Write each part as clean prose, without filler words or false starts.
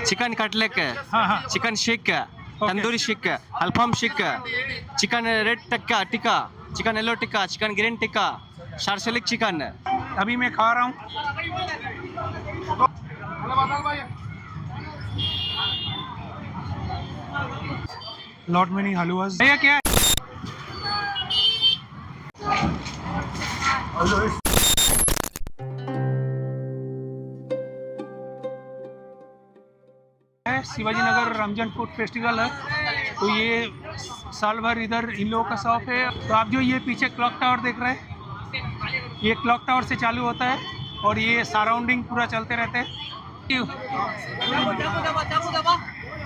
Chicken cutlet, हाँ हाँ chicken शिक, तंदूरी शिक, अल्फाम seekh, chicken red tikka, chicken yellow tikka, chicken green tikka, shashlik chicken. अभी मैं खा रहा हूँ। Lot many halwas. भैया क्या है? शिवाजी नगर रमजान फूड फेस्टिवल है, तो ये साल भर इधर इन लोगों का शॉप है। तो आप जो ये पीछे क्लॉक टावर देख रहे हैं, ये क्लॉक टावर से चालू होता है और ये सराउंडिंग पूरा चलते रहते हैं।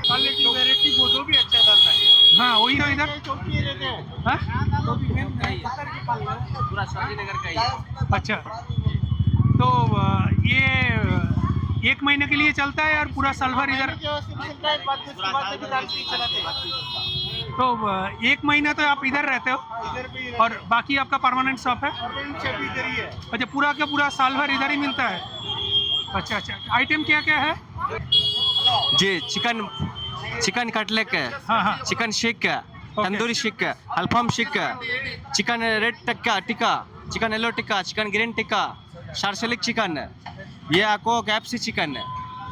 क्वालिटी वैरायटी वो भी अच्छा डालता है। हाँ वही तो इधर हाँ? पूरा शिवाजी नगर का ही। अच्छा, तो ये 1 महीने के लिए चलता है और पूरा साल भर इधर। तो 1 महीना तो आप इधर रहते हो और बाकी आपका परमानेंट शॉप है? अच्छा, पूरा का पूरा साल भर इधर ही मिलता है। अच्छा अच्छा, आइटम क्या क्या है? जी, चिकन कटलेट, हाँ हाँ चिकन शिक, तंदूरी शिक, अल्फाम seekh, chicken red tikka, chicken yellow tikka, chicken green tikka, shashlik chicken, ये आपको कैप्सी चिकन,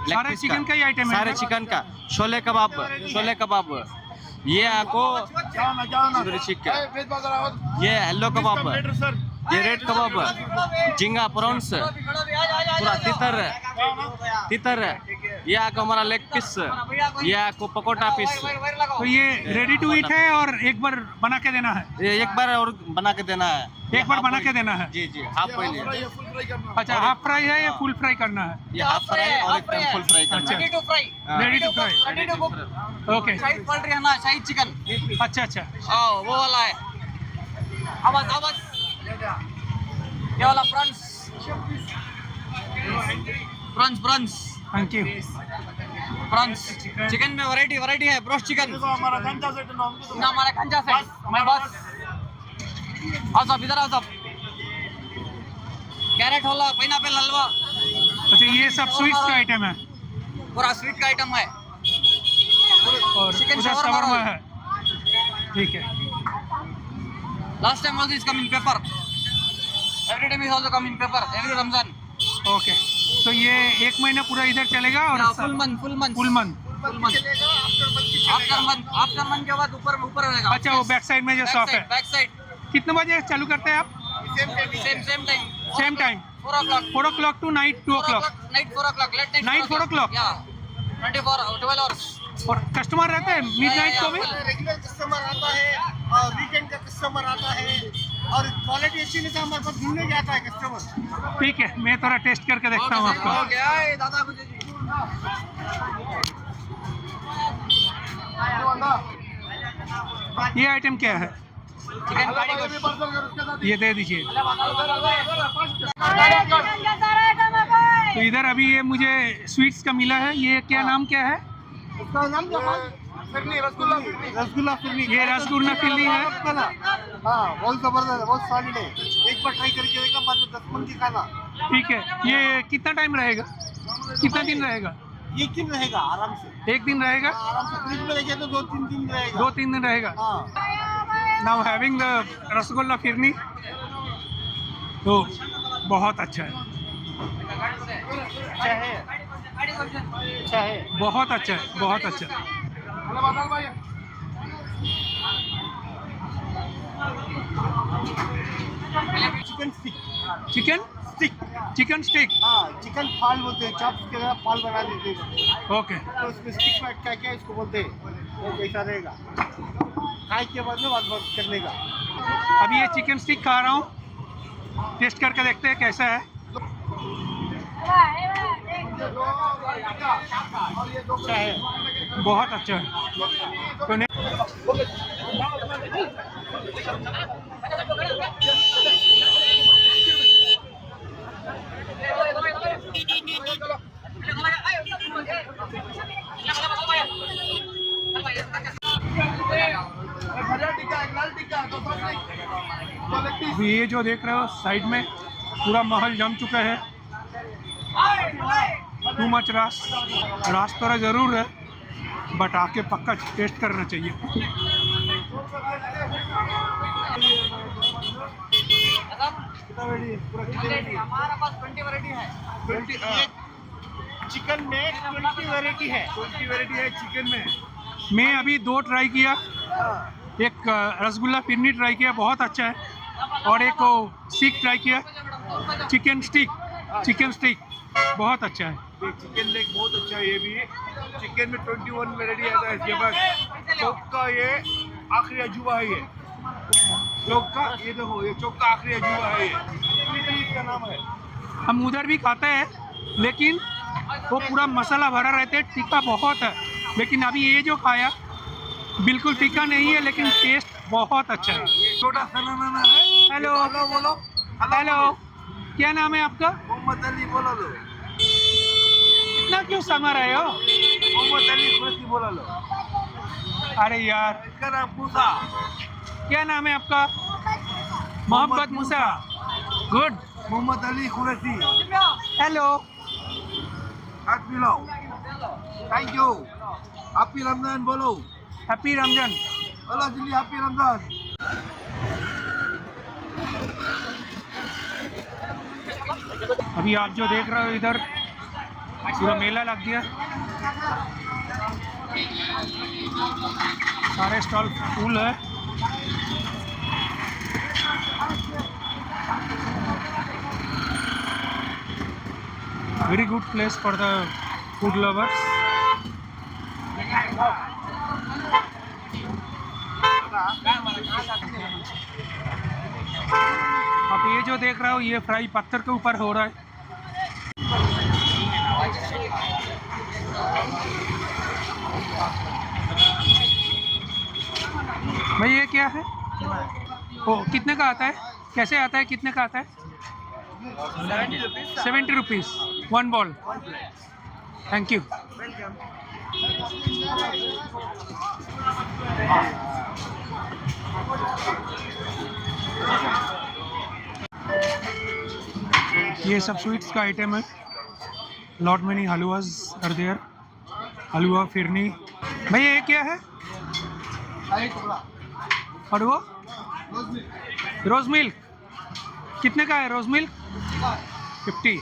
सारे चिकन का ही आइटम है? सारे चिकन का। छोले कबाब, ये आपको तंदूरी शिक, ये येलो कबाब, ये रेड कबाब, झींगा प्रॉन्स, पूरा तितर, ये आपको हमारा लेग पीस, ये आपको पकोटा पीस। तो ये रेडी टू ईट है और एक बार बना के देना है? ये एक बार और बना के देना है। एक बार बना के देना है? जी जी, हाफ फ्राई। अच्छा, हाफ फ्राई है या फुल फ्राई करना है? ये हाफ फ्राई और एक टाइम फुल फ्राई करना अच्छा, है। Ready to fry. ओके, शाही पड़ रही है ना, शाही चिकन। अच्छा अच्छा, वो वाला है। आवाज ये वाला prawns. Thank you. Prawns chicken में वैरायटी है। ब्रोस्ट चिकन ना, हमारा कंचा सेट। मैं बस आओ सब इधर, आओ सब। कैरेट हलवा, पाइनएप्पल हलवा। अच्छा, ये सब स्वीट्स का आइटम है? पूरा स्वीट का आइटम है। और चिकन उधर shawarma shawarma roll। है? ठीक है। Last time also is come in paper. Every time is also come in paper every Ramzan. Okay, तो ये 1 महीना पूरा इधर चलेगा और full month full month. After month के बाद ऊपर रहेगा। अच्छा, वो बैक साइड में जो शॉप है, बैक साइड कितने बजे चालू करते हैं आप? Same time same time 4 o'clock to night 2 o'clock? Night 4 o'clock late Night 4 o'clock? या 12 hours। और कस्टमर रहते हैं मिडनाइट को भी? रेगुलर कस्टमर आता है और वीकेंड का कस्टमर आता है और क्वालिटी अच्छी नहीं तो हमारे पास घूमने जाता है कस्टमर। ठीक है, मैं थोड़ा टेस्ट करके देखता हूँ आपको। हो गया है दादा कुछ। ये आइटम क्या है? चिकन कड़ी गोश्त। ये दे दीजिए। तो इधर अभी ये मुझे स्वीट्स का मिला है, ये क्या नाम क्या है? उसका नाम क्या है? रसगुल्ला फिरनी। ये रसगुल्ला फिरनी है? हाँ, बहुत जबरदस्त है, बहुत सॉलिड है। एक बार ट्राई करके देखा, बाद में 10 मन की खाना। ठीक है, ये कितना टाइम रहेगा? कितना दिन रहेगा? एक दिन रहेगा आराम से। 1 दिन रहेगा? आराम से फ्रिज में रखे तो 2-3 दिन रहेगा। 2-3 दिन रहेगा। हाँ, now having the rasgulla phirni, तो बहुत अच्छा है, अच्छा है, अच्छा है। बहुत अच्छा है, बहुत अच्छा है। Chicken stick. Chicken stick. हाँ, चिकन फाल बोलते हैं, चॉप्स के तरह फाल बना देते हैं। ओके, तो उसमें स्टिक में अटका के इसको बोलते हैं, वो कैसा रहेगा खाए के बाद में बात करने का। अभी ये चिकन स्टिक खा रहा हूँ, टेस्ट करके देखते हैं कैसा है। अच्छा है, बहुत अच्छा है। तो ये जो देख रहे हो साइड में पूरा महल जम चुका है। टू मच रस थोड़ा ज़रूर है, बट आके पक्का टेस्ट करना चाहिए। हमारा पास 20 वैरायटी है। 20 चिकन में 20 वैरायटी है। 20 वैरायटी है चिकन में। मैं अभी 2 ट्राई किया, एक रसगुल्ला फिरनी ट्राई किया, बहुत अच्छा है, और एक वो सीख ट्राई किया, चिकन स्टिक बहुत अच्छा है। ये चिकन लेग बहुत अच्छा है। ये भी चिकन में 21 वैरायटी आता है इसके पास। चौक का ये आखिरी अजूबा है। ये चौक का, ये देखो, ये चौक का आखिरी अजूबा है। ये इसका नाम है। हम उधर भी खाते हैं, लेकिन वो पूरा मसाला भरा रहता है, टिक्का बहुत है। लेकिन अभी ये जो खाया बिल्कुल टिक्का नहीं है, लेकिन टेस्ट बहुत अच्छा है। छोटा सा नाम है। हेलो हेलो बोलो। हेलो, क्या नाम है आपका? मोहम्मद अली बोला लो। इतना क्यों समा रहे हो? मोहम्मद अली कुरैशी बोला लो। अरे यार, इसका नाम मूसा। क्या नाम है आपका? मोहम्मद मूसा। गुड। मोहम्मद अली कुरैशी। हेलो, हाथ मिलाओ। Thank you. हैप्पी रमजान बोलो। हैप्पी रमजान। अल्लाह जल्दी हैप्पी रमजान। अभी आप जो देख रहे हो इधर पूरा मेला लग गया, सारे स्टॉल फुल है। Very good place for the food lovers. अब ये जो देख रहा हो, ये फ्राई पत्थर के ऊपर हो रहा है। भाई ये क्या है? ओ, कितने का आता है? कैसे आता है? कितने का आता है? 70 रुपीज़ 1 बॉल। Thank you. ये सब स्वीट्स का आइटम है। Lot many halwas are there. हलवा, फिरनी। भैया ये क्या है? और वो रोज मिल्क कितने का है? Rose milk 50।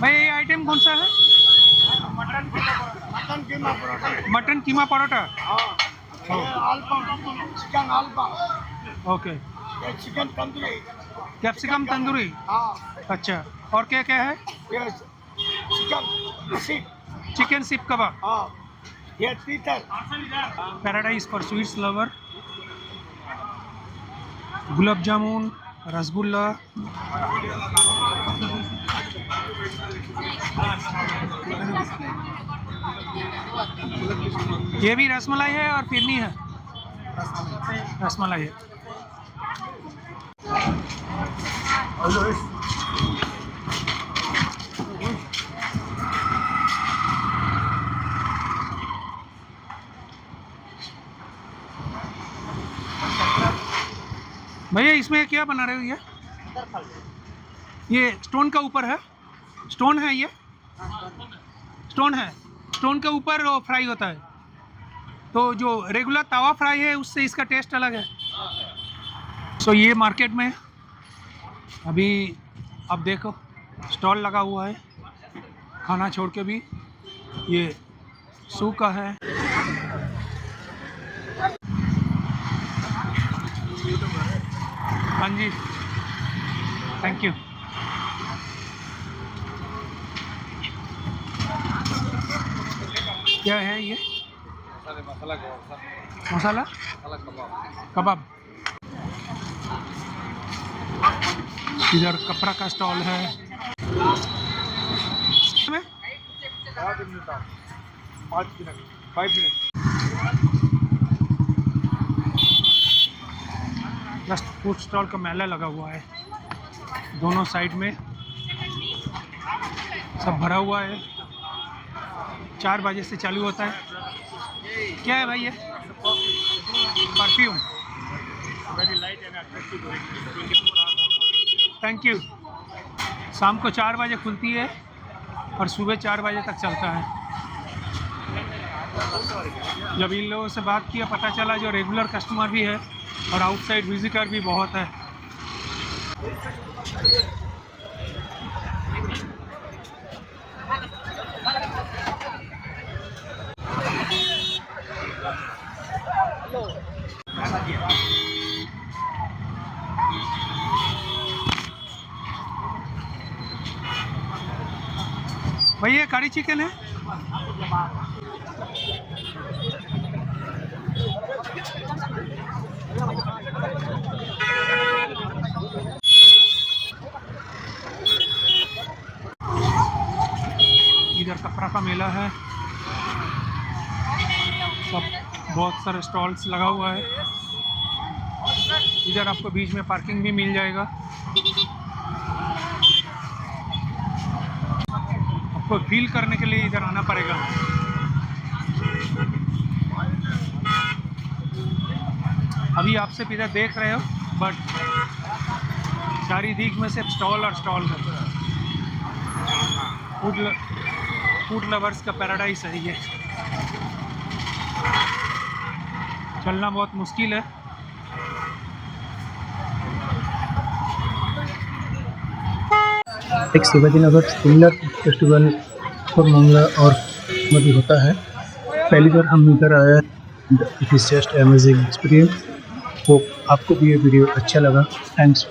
भैया ये आइटम कौन सा है? मटन कीमा परोठा। चिकन आलपा। Okay. Chicken tandoori. Capsicum tandoori. अच्छा, और क्या क्या है? Chicken seekh kebab. ये तीतर। Paradise for sweets lover. Gulab jamun, rasgulla. ये भी रसमलाई है और फिरनी है। रसमलाई है। भैया इसमें क्या बना रहे हो? ये स्टोन का ऊपर है? स्टोन है ये? स्टोन है। स्टोन के ऊपर वो फ्राई होता है, तो जो रेगुलर तवा फ्राई है उससे इसका टेस्ट अलग है। सो ये मार्केट में अभी अब देखो स्टॉल लगा हुआ है, खाना छोड़ के भी। ये सूप का है। हाँ जी, थैंक यू। क्या है ये? मसाला कबाब। इधर कपड़ा का स्टॉल है। 5 मिनट। जस्ट फूड स्टॉल का मेला लगा हुआ है, दोनों साइड में सब भरा हुआ है। 4 बजे से चालू होता है। क्या है भाई ये? Perfume. very light and attractive direction. 24 hours. Thank you. शाम को 4 बजे खुलती है और सुबह 4 बजे तक चलता है। जब इन लोगों से बात किया पता चला जो रेगुलर कस्टमर भी है और आउटसाइड विजिटर भी बहुत है। भैया कड़ी चिकन है? इधर कपड़ा का मेला है, सब बहुत सारे स्टॉल्स लगा हुआ है। इधर आपको बीच में पार्किंग भी मिल जाएगा। आपको फील करने के लिए इधर आना पड़ेगा। अभी आप सिर्फ इधर देख रहे हो बट चारी दिख में सिर्फ स्टॉल और स्टॉल है। फूड लवर्स का पैराडाइस है ये। चलना बहुत मुश्किल है। एक Shivajinagar similar festival for Mangala और भी होता है। पहली बार हम इधर आए, it is just amazing experience. Hope आपको भी ये वीडियो अच्छा लगा। थैंक्स।